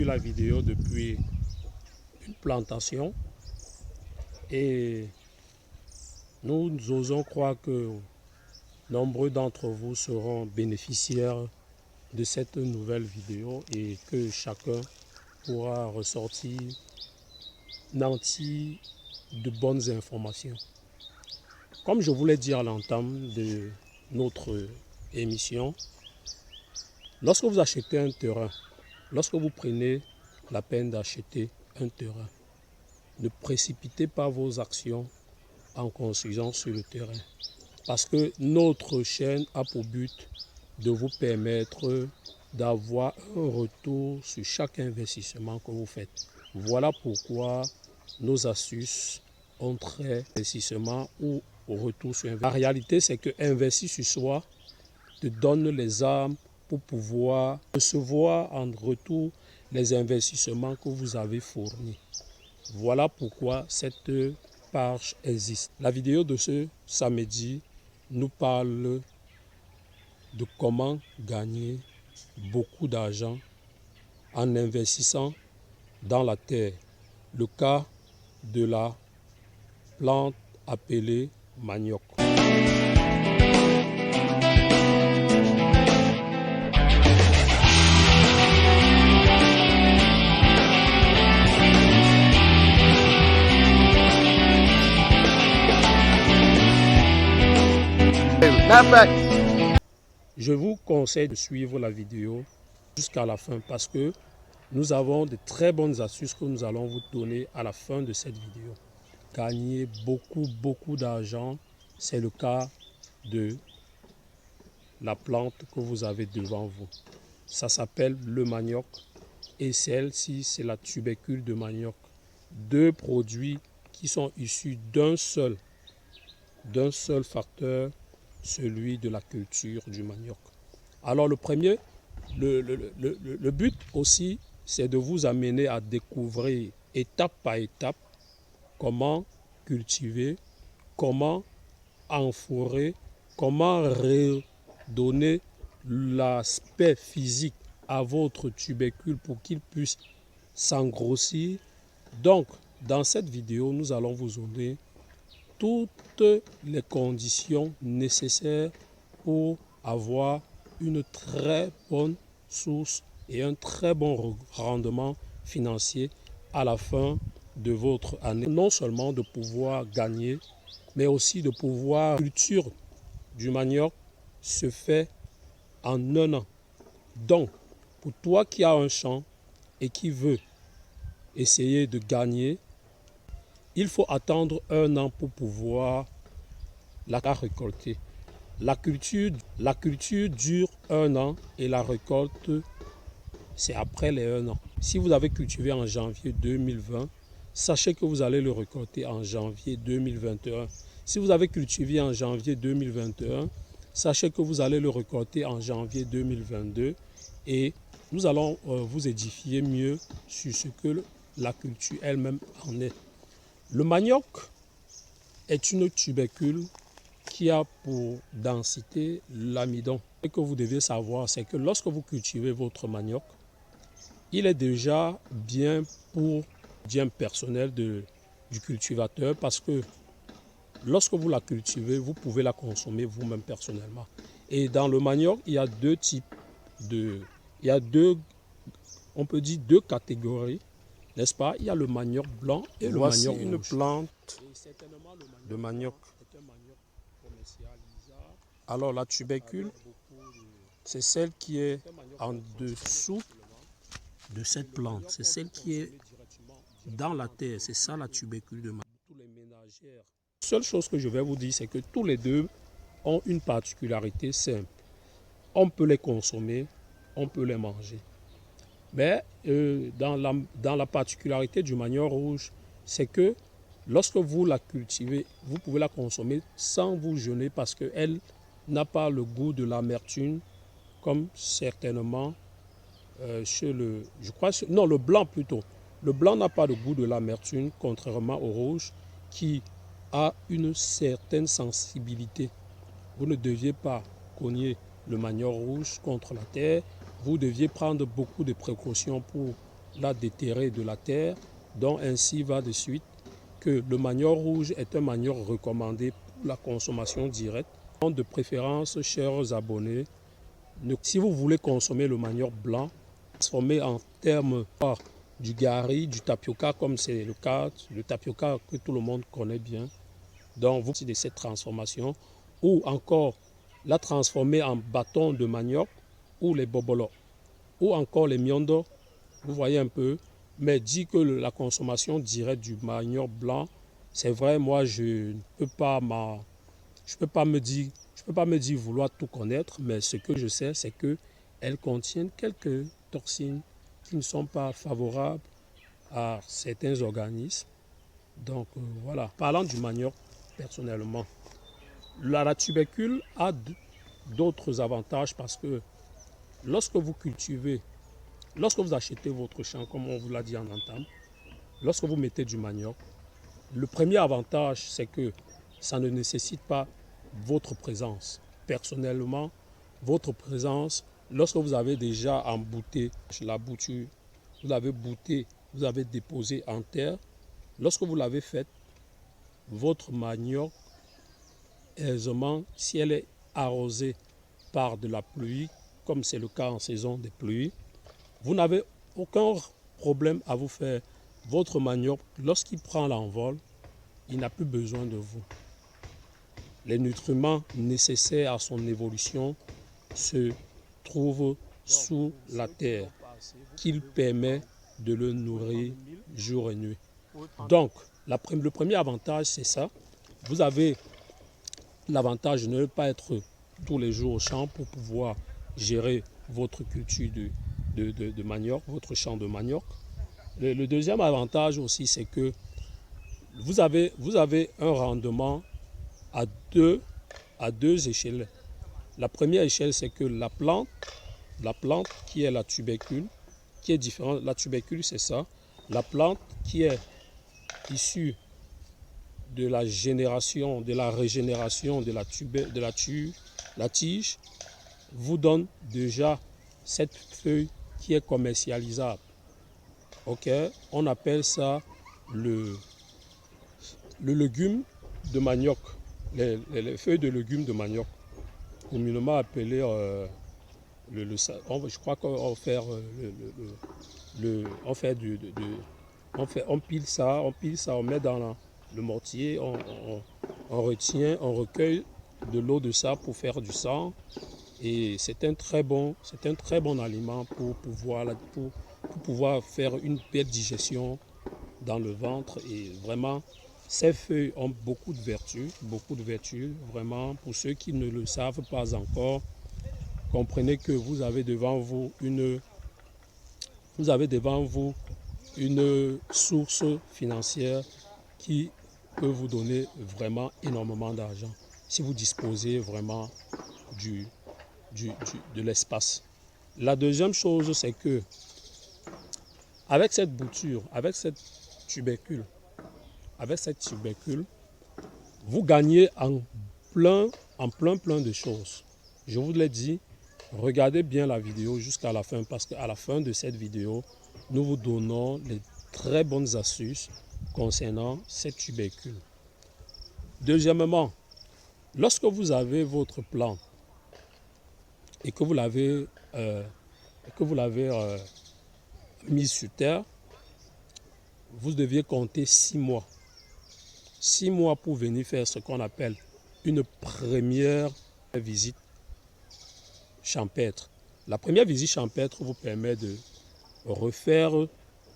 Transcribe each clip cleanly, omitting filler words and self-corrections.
La vidéo depuis une plantation et nous osons croire que nombreux d'entre vous seront bénéficiaires de cette nouvelle vidéo et que chacun pourra ressortir nanti de bonnes informations. Comme je vous l'ai dit à l'entame de notre émission, lorsque vous achetez un terrain, lorsque vous prenez la peine d'acheter un terrain, ne précipitez pas vos actions en construisant sur le terrain. Parce que notre chaîne a pour but de vous permettre d'avoir un retour sur chaque investissement que vous faites. Voilà pourquoi nos astuces ont trait investissement ou au retour sur investissement. La réalité, c'est que investir sur soi te donne les armes pour pouvoir recevoir en retour les investissements que vous avez fournis. Voilà pourquoi cette page existe. La vidéo de ce samedi nous parle de comment gagner beaucoup d'argent en investissant dans la terre. Le cas de la plante appelée manioc. Je vous conseille de suivre la vidéo jusqu'à la fin parce que nous avons de très bonnes astuces que nous allons vous donner à la fin de cette vidéo. Gagner beaucoup d'argent, c'est le cas de la plante que vous avez devant vous. Ça s'appelle le manioc et celle-ci, c'est la tubercule de manioc. Deux produits qui sont issus d'un seul facteur, celui de la culture du manioc. Alors le premier, le but aussi, c'est de vous amener à découvrir étape par étape comment cultiver, comment enfourrer, comment redonner l'aspect physique à votre tubercule pour qu'il puisse s'engrossir. Donc, dans cette vidéo, nous allons vous donner toutes les conditions nécessaires pour avoir une très bonne source et un très bon rendement financier à la fin de votre année. Non seulement de pouvoir gagner, mais aussi de pouvoir... La culture du manioc se fait en un an. Donc, pour toi qui as un champ et qui veut essayer de gagner, il faut attendre un an pour pouvoir la récolter. La culture dure un an et la récolte, c'est après les un an. Si vous avez cultivé en janvier 2020, sachez que vous allez le récolter en janvier 2021. Si vous avez cultivé en janvier 2021, sachez que vous allez le récolter en janvier 2022 et nous allons vous édifier mieux sur ce que la culture elle-même en est. Le manioc est une tubercule qui a pour densité l'amidon. Ce que vous devez savoir, c'est que lorsque vous cultivez votre manioc, il est déjà bien pour bien personnel du cultivateur parce que lorsque vous la cultivez, vous pouvez la consommer vous-même personnellement. Et dans le manioc, il y a deux types on peut dire deux catégories, n'est-ce pas? Il y a le manioc blanc et le manioc rouge. Voici une plante de manioc. Alors la tubercule, c'est celle qui est en dessous de cette plante. C'est celle qui est dans la terre. C'est ça la tubercule de manioc. La seule chose que je vais vous dire, c'est que tous les deux ont une particularité simple. On peut les consommer, on peut les manger. Mais dans la particularité du manioc rouge, c'est que lorsque vous la cultivez, vous pouvez la consommer sans vous gêner parce qu'elle n'a pas le goût de l'amertume comme certainement chez le blanc plutôt. Le blanc n'a pas le goût de l'amertume contrairement au rouge qui a une certaine sensibilité. Vous ne deviez pas cogner le manioc rouge contre la terre. Vous deviez prendre beaucoup de précautions pour la déterrer de la terre, dont ainsi va de suite que le manioc rouge est un manioc recommandé pour la consommation directe. De préférence, chers abonnés, si vous voulez consommer le manioc blanc, transformé en termes du gari, du tapioca, comme c'est le cas, le tapioca que tout le monde connaît bien. Donc, vous de cette transformation, ou encore la transformer en bâton de manioc, ou les bobolos, ou encore les miondo, vous voyez un peu, mais dit que la consommation directe du manioc blanc, c'est vrai, moi je ne peux pas me dire vouloir tout connaître, mais ce que je sais, c'est qu'elles contiennent quelques toxines qui ne sont pas favorables à certains organismes. Donc voilà. Parlant du manioc, personnellement, la tubercule a d'autres avantages parce que lorsque vous cultivez, lorsque vous achetez votre champ, comme on vous l'a dit en entame, lorsque vous mettez du manioc, le premier avantage, c'est que ça ne nécessite pas votre présence. Personnellement, votre présence, lorsque vous avez déjà embouté la bouture, vous l'avez bouté, vous avez déposé en terre, lorsque vous l'avez fait, votre manioc, aisément, si elle est arrosée par de la pluie, comme c'est le cas en saison des pluies, vous n'avez aucun problème à vous faire. Votre manioc, lorsqu'il prend l'envol, il n'a plus besoin de vous. Les nutriments nécessaires à son évolution se trouvent sous la terre, qu'il permet de le nourrir jour et nuit. Donc, le premier avantage, c'est ça. Vous avez l'avantage de ne pas être tous les jours au champ pour pouvoir gérer votre culture de manioc, votre champ de manioc. Le deuxième avantage aussi, c'est que vous avez un rendement à deux échelles. La première échelle, c'est que la plante qui est la tubercule, qui est différente. La tubercule, c'est ça. La plante qui est issue de la régénération de la tige, vous donne déjà cette feuille qui est commercialisable. Ok, on appelle ça le légume de manioc, les feuilles de légumes de manioc, communément appelé je crois qu'on fait on pile ça, on met dans le mortier, on retient, on recueille de l'eau de ça pour faire du sang, et c'est un très bon aliment pour pouvoir faire une belle digestion dans le ventre. Et vraiment, ces feuilles ont beaucoup de vertus, vraiment. Pour ceux qui ne le savent pas encore, comprenez que vous avez devant vous une source financière qui peut vous donner vraiment énormément d'argent si vous disposez vraiment de l'espace. La deuxième chose, c'est que avec cette bouture, avec cette tubercule, vous gagnez en plein de choses. Je vous l'ai dit, regardez bien la vidéo jusqu'à la fin, parce qu'à la fin de cette vidéo, nous vous donnons les très bonnes astuces concernant cette tubercule. Deuxièmement, lorsque vous avez votre plante et que vous l'avez mise sur terre, vous deviez compter 6 mois. 6 mois pour venir faire ce qu'on appelle une première visite champêtre. La première visite champêtre vous permet de refaire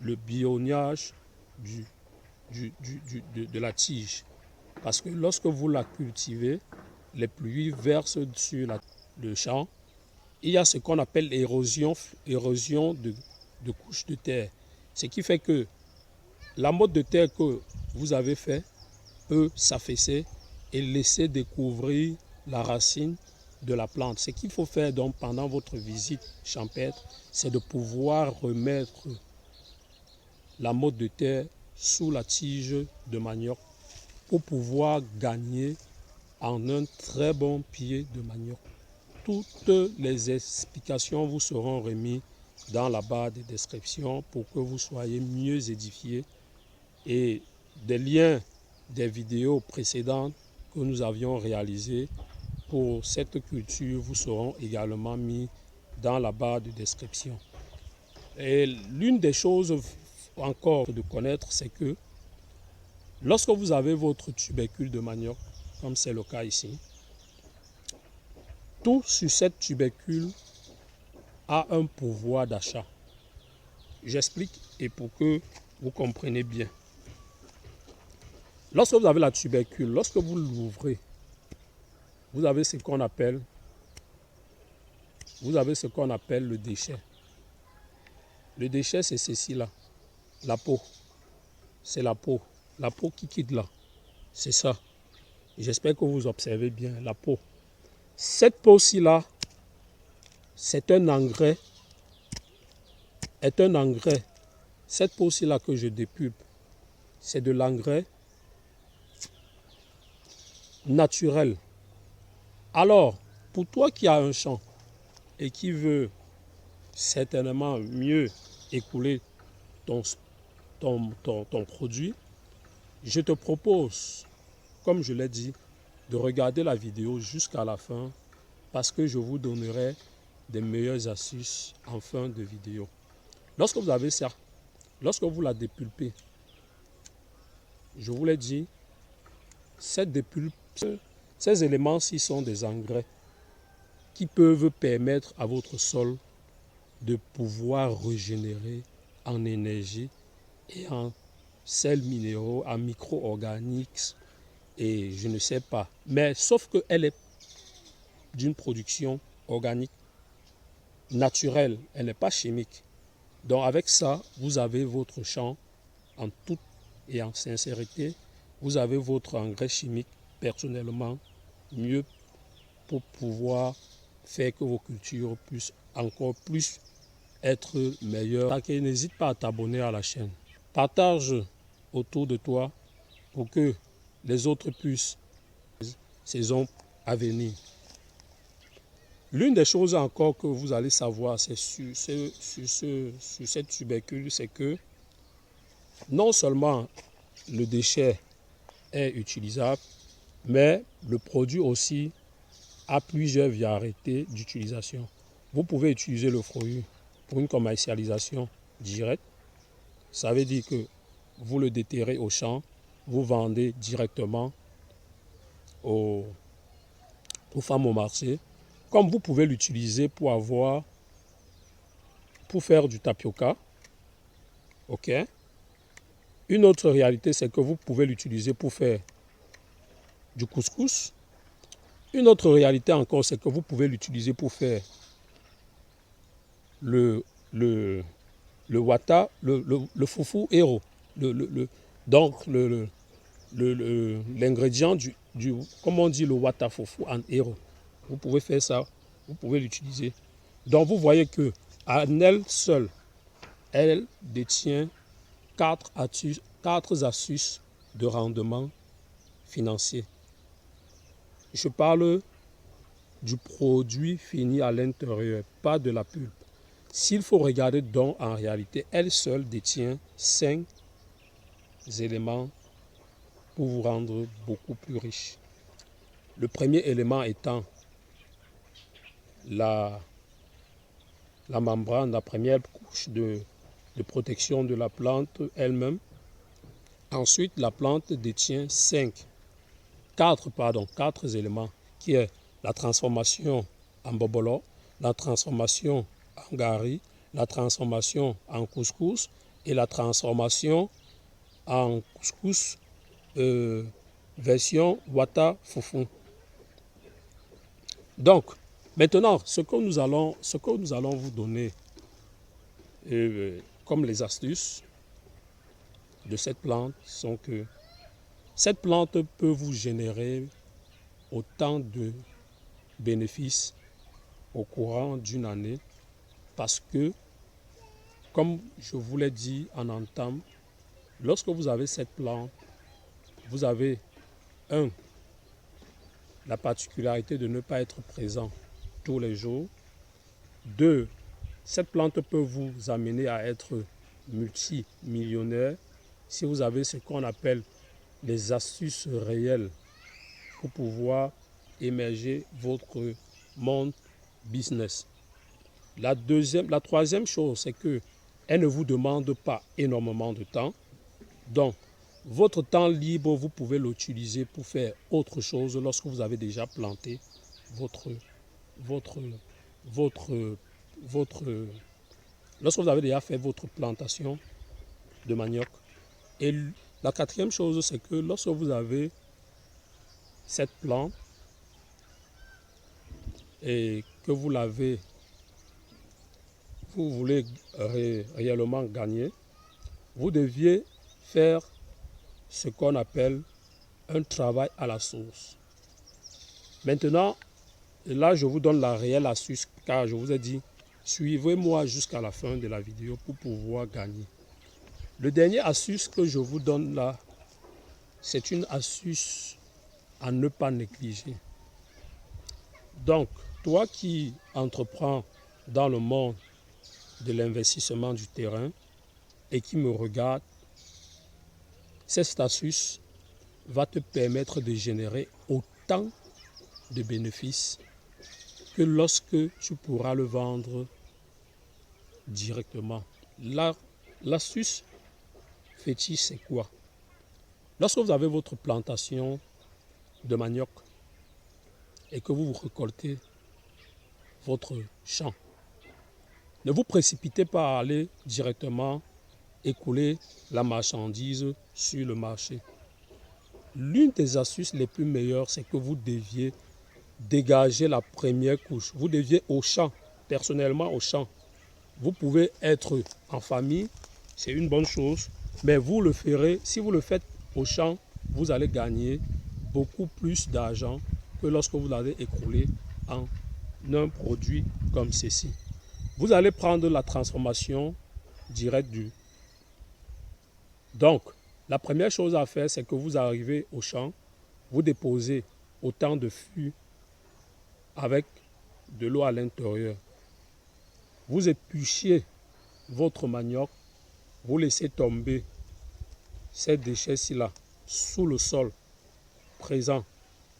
le bionnage de la tige. Parce que lorsque vous la cultivez, les pluies versent sur le champ. Il y a ce qu'on appelle l'érosion de couches de terre. Ce qui fait que la motte de terre que vous avez fait peut s'affaisser et laisser découvrir la racine de la plante. Ce qu'il faut faire donc pendant votre visite champêtre, c'est de pouvoir remettre la motte de terre sous la tige de manioc pour pouvoir gagner en un très bon pied de manioc. Toutes les explications vous seront remises dans la barre de description pour que vous soyez mieux édifiés, et des liens des vidéos précédentes que nous avions réalisées pour cette culture vous seront également mis dans la barre de description. Et l'une des choses encore de connaître, c'est que lorsque vous avez votre tubercule de manioc, comme c'est le cas ici, tout sur cette tubercule a un pouvoir d'achat. J'explique et pour que vous compreniez bien. Lorsque vous avez la tubercule, lorsque vous l'ouvrez, vous avez ce qu'on appelle le déchet. Le déchet, c'est ceci-là, la peau. C'est la peau qui quitte là. C'est ça. J'espère que vous observez bien la peau. Cette peau-ci là, c'est un engrais. Cette peau-ci là que je dépulpe, c'est de l'engrais naturel. Alors, pour toi qui as un champ et qui veut certainement mieux écouler ton produit, je te propose, comme je l'ai dit, de regarder la vidéo jusqu'à la fin parce que je vous donnerai des meilleures astuces en fin de vidéo. Lorsque vous avez ça, lorsque vous la dépulpez, je vous l'ai dit, ces éléments-ci sont des engrais qui peuvent permettre à votre sol de pouvoir régénérer en énergie et en sels minéraux, en micro-organiques et je ne sais pas. Mais sauf qu'elle est d'une production organique, naturelle, elle n'est pas chimique. Donc avec ça, vous avez votre champ en toute et en sincérité. Vous avez votre engrais chimique personnellement mieux pour pouvoir faire que vos cultures puissent encore plus être meilleures. N'hésite pas à t'abonner à la chaîne. Partage autour de toi pour que les autres puissent saison à venir. L'une des choses encore que vous allez savoir, c'est sur cette tubercule, c'est que non seulement le déchet est utilisable, mais le produit aussi a plusieurs variétés d'utilisation. Vous pouvez utiliser le fruit pour une commercialisation directe. Ça veut dire que vous le déterrez au champ, vous vendez directement aux femmes au marché. Comme vous pouvez l'utiliser pour faire du tapioca. Ok. Une autre réalité, c'est que vous pouvez l'utiliser pour faire du couscous. Une autre réalité encore, c'est que vous pouvez l'utiliser pour faire le wata, le foufou héros. Donc, l'ingrédient comme on dit, le wata foufou en héros. Vous pouvez faire ça, vous pouvez l'utiliser. Donc, vous voyez que à elle seule, elle détient 4 astuces de rendement financier. Je parle du produit fini à l'intérieur, pas de la pulpe. S'il faut regarder donc, en réalité, elle seule détient 5 éléments pour vous rendre beaucoup plus riche. Le premier élément étant la membrane, la première couche de protection de la plante elle-même. Ensuite, la plante détient 4 éléments, qui est la transformation en bobolo, la transformation en gari, la transformation en couscous et la transformation en couscous version wata foufou. Donc, maintenant, ce que nous allons vous donner comme les astuces de cette plante sont que cette plante peut vous générer autant de bénéfices au courant d'une année parce que, comme je vous l'ai dit en entame, lorsque vous avez cette plante, vous avez la particularité de ne pas être présent tous les jours. 2, Cette plante peut vous amener à être multimillionnaire si vous avez ce qu'on appelle les astuces réelles pour pouvoir émerger votre monde business. La troisième chose, c'est que elle ne vous demande pas énormément de temps. Donc, votre temps libre, vous pouvez l'utiliser pour faire autre chose lorsque vous avez déjà planté lorsque vous avez déjà fait votre plantation de manioc. Et la quatrième chose, c'est que lorsque vous avez cette plante et que vous voulez réellement gagner, vous deviez faire ce qu'on appelle un travail à la source. Maintenant, là, je vous donne la réelle astuce car je vous ai dit, suivez-moi jusqu'à la fin de la vidéo pour pouvoir gagner. Le dernier astuce que je vous donne là, c'est une astuce à ne pas négliger. Donc, toi qui entreprends dans le monde de l'investissement du terrain et qui me regarde, cette astuce va te permettre de générer autant de bénéfices que lorsque tu pourras le vendre directement. L'astuce fétiche, c'est quoi? Lorsque vous avez votre plantation de manioc et que vous récoltez votre champ, ne vous précipitez pas à aller directement écouler la marchandise sur le marché. L'une des astuces les plus meilleures, c'est que vous deviez dégager la première couche. Vous deviez au champ, personnellement au champ. Vous pouvez être en famille, c'est une bonne chose, mais vous le ferez, si vous le faites au champ, vous allez gagner beaucoup plus d'argent que lorsque vous l'avez écoulé en un produit comme ceci. Vous allez prendre la transformation directe du. Donc, la première chose à faire, c'est que vous arrivez au champ, vous déposez autant de fûts avec de l'eau à l'intérieur. Vous épluchez votre manioc, vous laissez tomber ces déchets-ci là sous le sol présent,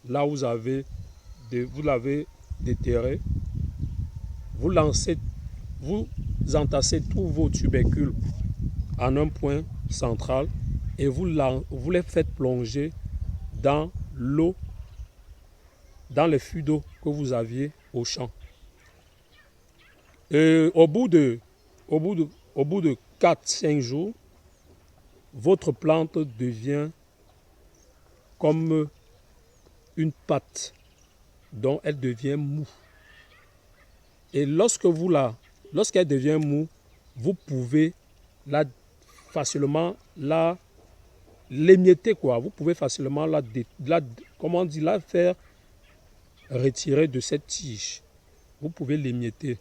là où vous l'avez déterré. Vous entassez tous vos tubercules en un point central et vous les faites plonger dans l'eau, dans les fûts d'eau que vous aviez au champ. Et au bout de 4-5 jours, votre plante devient comme une pâte dont elle devient mou. Et lorsqu'elle devient mou, vous pouvez facilement l'émietter, quoi. Vous pouvez facilement la faire retirer de cette tige. Vous pouvez l'émietter.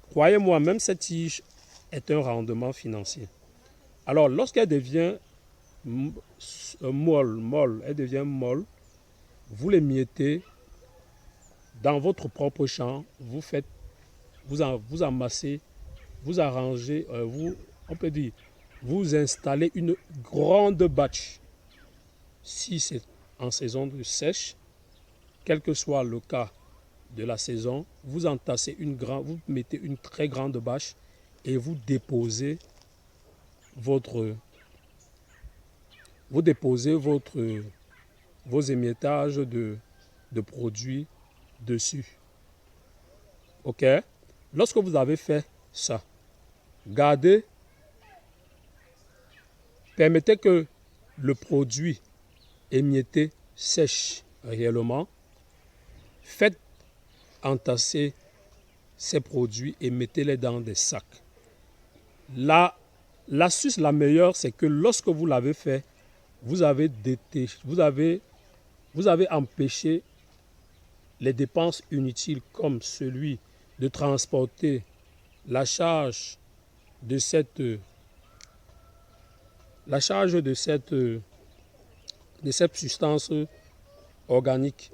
Croyez-moi, même cette tige est un rendement financier. Alors, lorsqu'elle devient molle, vous l'émiettez dans votre propre champ. Vous amassez, vous arrangez, on peut dire, vous installez une grande bâche. Si c'est en saison de sèche, quel que soit le cas de la saison, vous vous mettez une très grande bâche et vous déposez vos émiettages de produits dessus. Ok? Lorsque vous avez fait ça, permettez que le produit émietté sèche réellement. Faites entasser ces produits et mettez-les dans des sacs. L'astuce la meilleure, c'est que lorsque vous l'avez fait, vous avez empêché les dépenses inutiles comme celui de transporter la charge de cette substance organique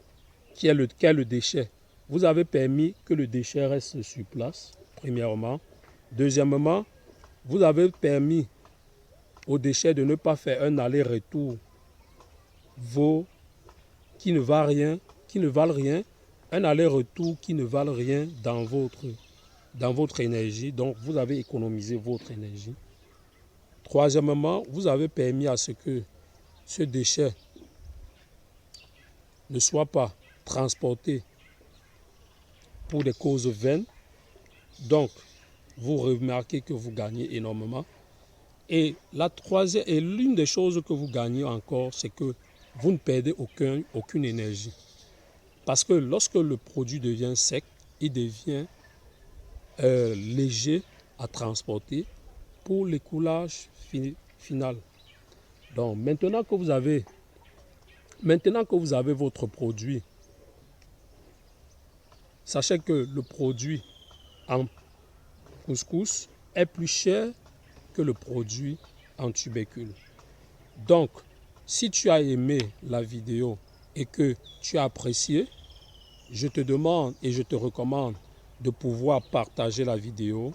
qui est le déchet. Vous avez permis que le déchet reste sur place, premièrement. Deuxièmement, vous avez permis aux déchets de ne pas faire un aller-retour qui ne valent rien, un aller-retour qui ne valent rien dans votre énergie. Donc, vous avez économisé votre énergie. Troisièmement, vous avez permis à ce que ce déchet ne soit pas transporté pour des causes vaines. Donc, vous remarquez que vous gagnez énormément. Et l'une des choses que vous gagnez encore, c'est que vous ne perdez aucune énergie. Parce que lorsque le produit devient sec, il devient léger à transporter pour l'écoulage final. Donc maintenant que vous avez votre produit, sachez que le produit en couscous est plus cher que le produit en tubercule. Donc, si tu as aimé la vidéo et que tu as apprécié, je te demande et je te recommande de pouvoir partager la vidéo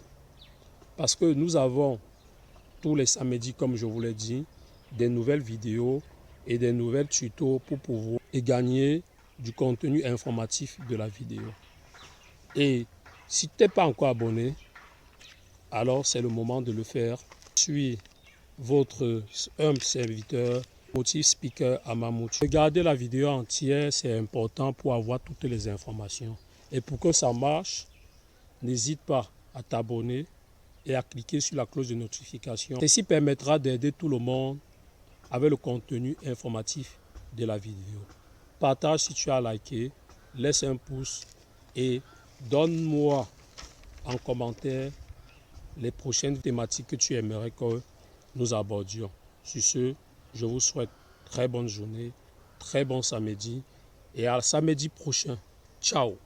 parce que nous avons tous les samedis, comme je vous l'ai dit, des nouvelles vidéos et des nouvelles tutos pour pouvoir gagner du contenu informatif de la vidéo. Et si tu n'es pas encore abonné, alors c'est le moment de le faire. Je suis votre humble serviteur, Motif Speaker Amamouti. Regardez la vidéo entière, c'est important pour avoir toutes les informations. Et pour que ça marche, n'hésite pas à t'abonner et à cliquer sur la cloche de notification. Ceci permettra d'aider tout le monde avec le contenu informatif de la vidéo. Partage si tu as liké, laisse un pouce et donne-moi en commentaire les prochaines thématiques que tu aimerais que nous abordions. Sur ce, je vous souhaite très bonne journée, très bon samedi et à samedi prochain. Ciao!